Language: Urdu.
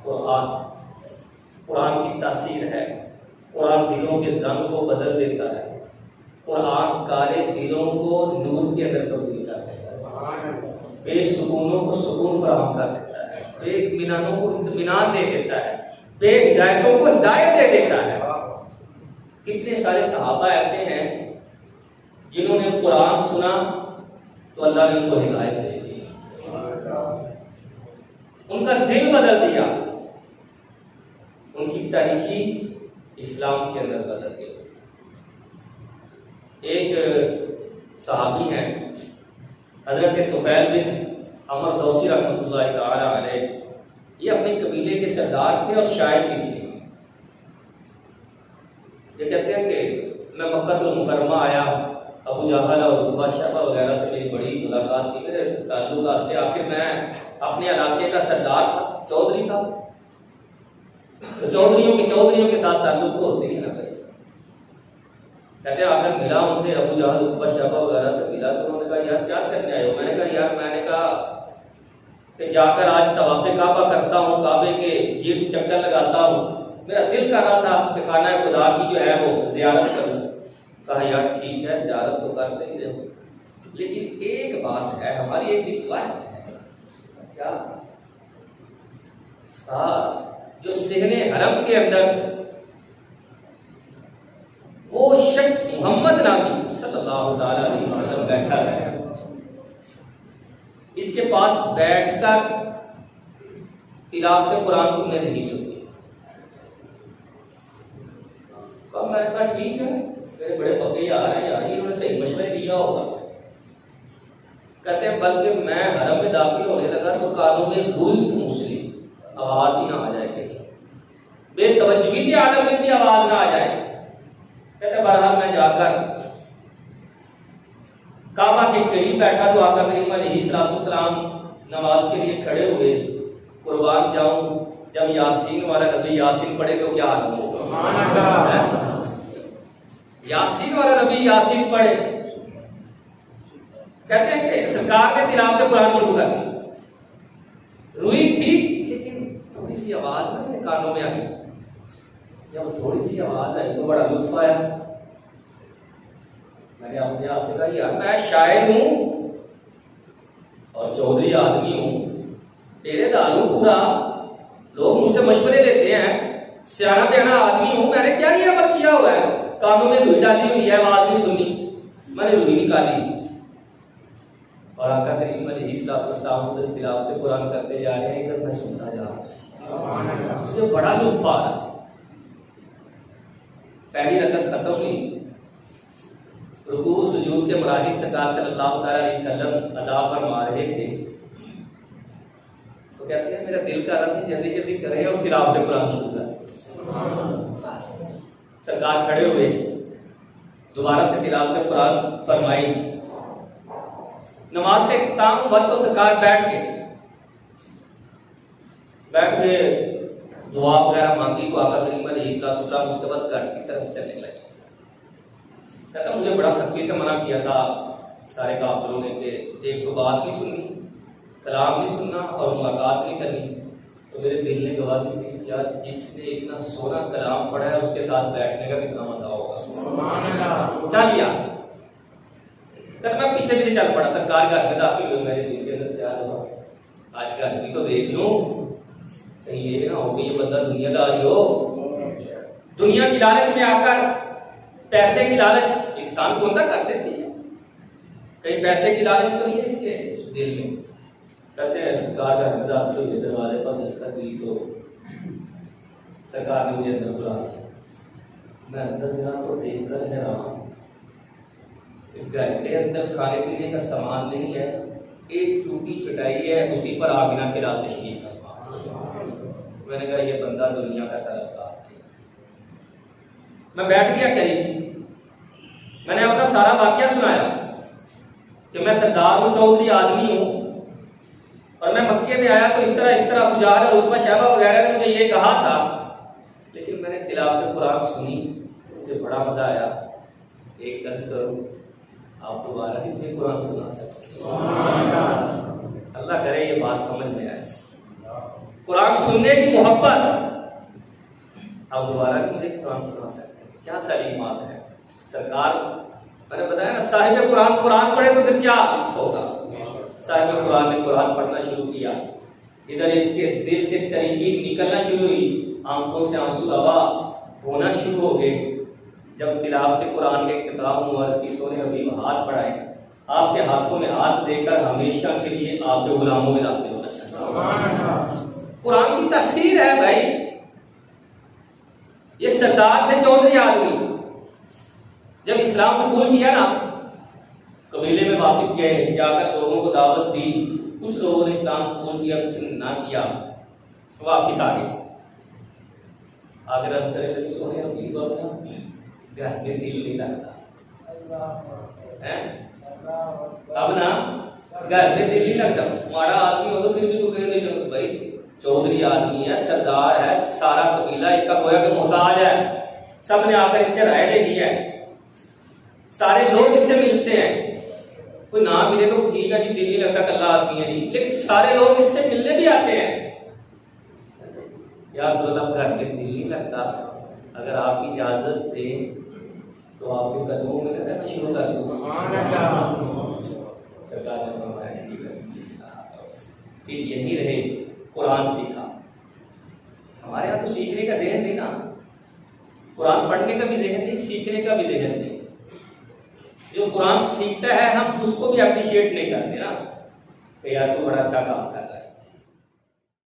قرآن کی تاثیر ہے. قرآن دلوں کے زنگ کو بدل دیتا ہے. قرآن کالے دلوں کو نور کے اندر تبدیل کر دیتا ہے. بے سکونوں کو سکون فراہم کر دیتا ہے. بے اطمینانوں کو اطمینان دے دیتا ہے. بے ہدایتوں کو ہدایت دے دیتا ہے. کتنے سارے صحابہ ایسے ہیں جنہوں نے قرآن سنا تو اللہ نے ان کو ہدایت دے دی, ان کا دل بدل دیا, ان کی تاریخی اسلام کے اندر بدل گئی. ایک صحابی ہیں حضرت طفیل بن عمر دوسی رحمۃ اللہ تعالی علیہ. یہ اپنے قبیلے کے سردار تھے اور شاعر بھی تھے. یہ کہتے ہیں کہ میں مکہ المکرمہ آیا, ابو جہل اور عتبہ شیبہ وغیرہ سے میری بڑی ملاقات کی, میرے تعلقات تھے. آخر میں اپنے علاقے کا سردار تھا, چودھری تھا, تو چودھریوں کے ساتھ تعلق تو ہوتے ہی نا بھائی. کہتے ہیں آ کر ملا ان سے, ابو جہل عتبہ شیبہ وغیرہ سے ملا, تو انہوں نے کہا یار کیا کرنے آئے ہو؟ میں نے کہا کہ جا کر آج طواف کعبہ کرتا ہوں, کعبے کے گرد چکر لگاتا ہوں. میرا دل کر رہا تھا کہ خانہ خدا کی جو ہے وہ زیارت کروں. کہا یار ٹھیک ہے, زیارت تو کر لیں گے, لیکن ایک بات ہے, ہماری ایک ریکویسٹ ہے. کیا؟ جو صحن حرم کے اندر وہ شخص محمد نامی صلی اللہ تعالی علیہ وسلم بیٹھا ہے, اس کے پاس بیٹھ کر تلاوت قرآن تم نے نہیں سنی. میں نے کہا ٹھیک ہے, میرے بڑے پکے یار ہیں یار, انہوں نے صحیح مشورے دیا ہوگا. کہتے ہیں بلکہ میں حرم میں داخل ہونے لگا تو کانوں میں بھول پھونسلی, آواز ہی نہ آ جائے کہیں, بے توجہی کے عالم میں بھی آواز نہ آ جائے. کہتے ہیں بہرحال میں جا کر کعبہ کے قریب بیٹھا تو آقا کریم علیہ السلام نماز کے لیے کھڑے ہوئے. قربان جاؤں, جب یاسین والا نبی یاسین پڑھے تو کیا حال ہوگا. یاسین والا نبی یاسین پڑھے, کہتے ہیں کہ سرکار نے تلاوت قرآن شروع کر دی. روئی تھی لیکن تھوڑی سی آواز نا میرے کانوں میں آئی. جب تھوڑی سی آواز آئی تو بڑا لطف آیا. میں نے اپنے آپ سے کہا یار میں شاعر ہوں اور چودھری آدمی ہوں, تیرے دالو پورا, لوگ مجھ سے مشورے لیتے ہیں, سیاح بیانا آدمی ہوں, میں نے کیا یہ عمل کیا ہوا ہے؟ کانوں میں روئی ڈالی ہوئی ہے, آواز نہیں سنی, میں نے روئی نکالی اور آقا کریم علیہ السلام تلاوت قرآن کرتے جا رہے ہیں, ادھر میں سنتا جا رہا ہوں. مجھے بڑا لطف آ رہا. پہلی رکعت ختم ہوئی, رکوع سجود کے مراحل سرکار صلی اللہ تعالی علیہ وسلم ادا فرما رہے تھے. تو کہتے ہیں میرا دل کر رہا تھا جلدی جلدی کریں اور تلاوت قرآن شروع کریں. سرکار کھڑے ہوئے, دوبارہ سے تلاوت قرآن فرمائی. نماز کا اختتام ہوا تو سرکار بیٹھ کے دعا وغیرہ مانگی تو آقا کریم علیہ السلام اس کے بعد گھر کی طرف چلنے لگے. کہتا مجھے بڑا سختی سے منع کیا تھا سارے کافروں نے کہ ایک تو بات نہیں سننی, کلام نہیں سننا اور ملاقات نہیں کرنی. تو میرے دل نے گواہی دی یار جس نے اتنا سونا کلام پڑھا ہے اس کے ساتھ بیٹھنے کا کتنا مزہ ہوگا. چل یار, میں پیچھے پیچھے چل پڑا. سرکار گھر میں داخل ہوئے, میرے دل کے اندر خیال ہوا آج گھر بھی تو دیکھ لوں, کہیں یہ نہ ہو کہ یہ بندہ دنیا داری ہو. دنیا کی لالچ میں آ کر پیسے کی لالچ انسان کو اندر کر دیتی ہے. کہیں پیسے کی لالچ تو نہیں ہے اس کے دل میں. کہتے ہیں سرکار گھر میں داخل ہوئے, دروازے پر دستک دی تو سرکار نے مجھے اندر بلا دیا. میں اندر گیا تو دیکھ کر حیران, گھر کے اندر کھانے پینے کا سامان نہیں ہے, ایک ٹوٹی چٹائی ہے, اسی پر آمینہ کے رات تشریف فرما. میں نے کہا یہ بندہ دنیا کا طلبگار ہے. میں بیٹھ گیا قریب, میں نے اپنا سارا واقعہ سنایا کہ میں سردار ہوں, چودھری آدمی ہوں, اور میں مکے میں آیا تو اس طرح ابو جہل اور عتبہ شیبہ وغیرہ نے مجھے یہ کہا تھا, لیکن میں نے تلاوت قرآن سنی, مجھے بڑا مزہ آیا. ایک درس کروں, آپ دوبارہ بھی قرآن سنا سکتے. اللہ کرے یہ بات سمجھ میں آئے. قرآن سننے کی محبت. اب دوبارہ مجھے قرآن سنا سکتے ہیں؟ کیا تعلیمات ہیں سرکار. میں نے بتایا نا صاحب قرآن پڑھے تو پھر کیا ہوگا. صاحب قرآن نے قرآن پڑھنا شروع کیا, ادھر اس کے دل سے تنقید نکلنا شروع ہوئی, آنکھوں سے آنسو روا ہونا شروع ہو گئے. جب تلاوت قرآن کے اختتام ہوا, اس کی سونے حبیب ہاتھ بڑھائے, آپ کے ہاتھوں میں ہاتھ دے کر ہمیشہ کے لیے آپ کے غلاموں میں داخل ہونا چاہتا. قرآن کی تصویر ہے بھائی. یہ سردار تھے چودھری آدمی, جب اسلام قبول کیا نا قبیلے میں واپس گئے, جا کر لوگوں کو دعوت دی. کچھ لوگوں نے اسلام قبول کیا, کچھ نے نہ کیا, واپس آ گئے. آگے رب کرے لگی سونے اپنی بابا گھر میں دل نہیں لگتا. اب نا گھر میں دل نہیں لگتا. ماڑا آدمی ہو تو پھر بھی تو کہے بھائی چودھری آدمی ہے, سردار ہے, سارا قبیلہ اس کا گویا کہ محتاج ہے, سب نے آ کر اس سے رائے لے لی ہے, سارے لوگ اس سے ملتے ہیں. کوئی نہ ملے تو ٹھیک ہے جی, دل نہیں لگتا, کلہ آدمی ہے جی, لیکن سارے لوگ اس سے ملنے بھی آتے ہیں. یا رسول اللہ گھر میں دل نہیں لگتا, اگر آپ کی اجازت دیں تو آپ کے قدموں میں رہنا شروع کر دوں. سرکار نے فرمایا پھر یہی رہے, قرآن سیکھا. ہمارے یہاں تو سیکھنے کا ذہن نہیں نا, قرآن پڑھنے کا بھی ذہن نہیں, سیکھنے کا بھی ذہن نہیں. جو قرآن سیکھتا ہے ہم اس کو بھی اپریشیٹ نہیں کرتے نا کہ یار تو بڑا اچھا کام کر رہا ہے.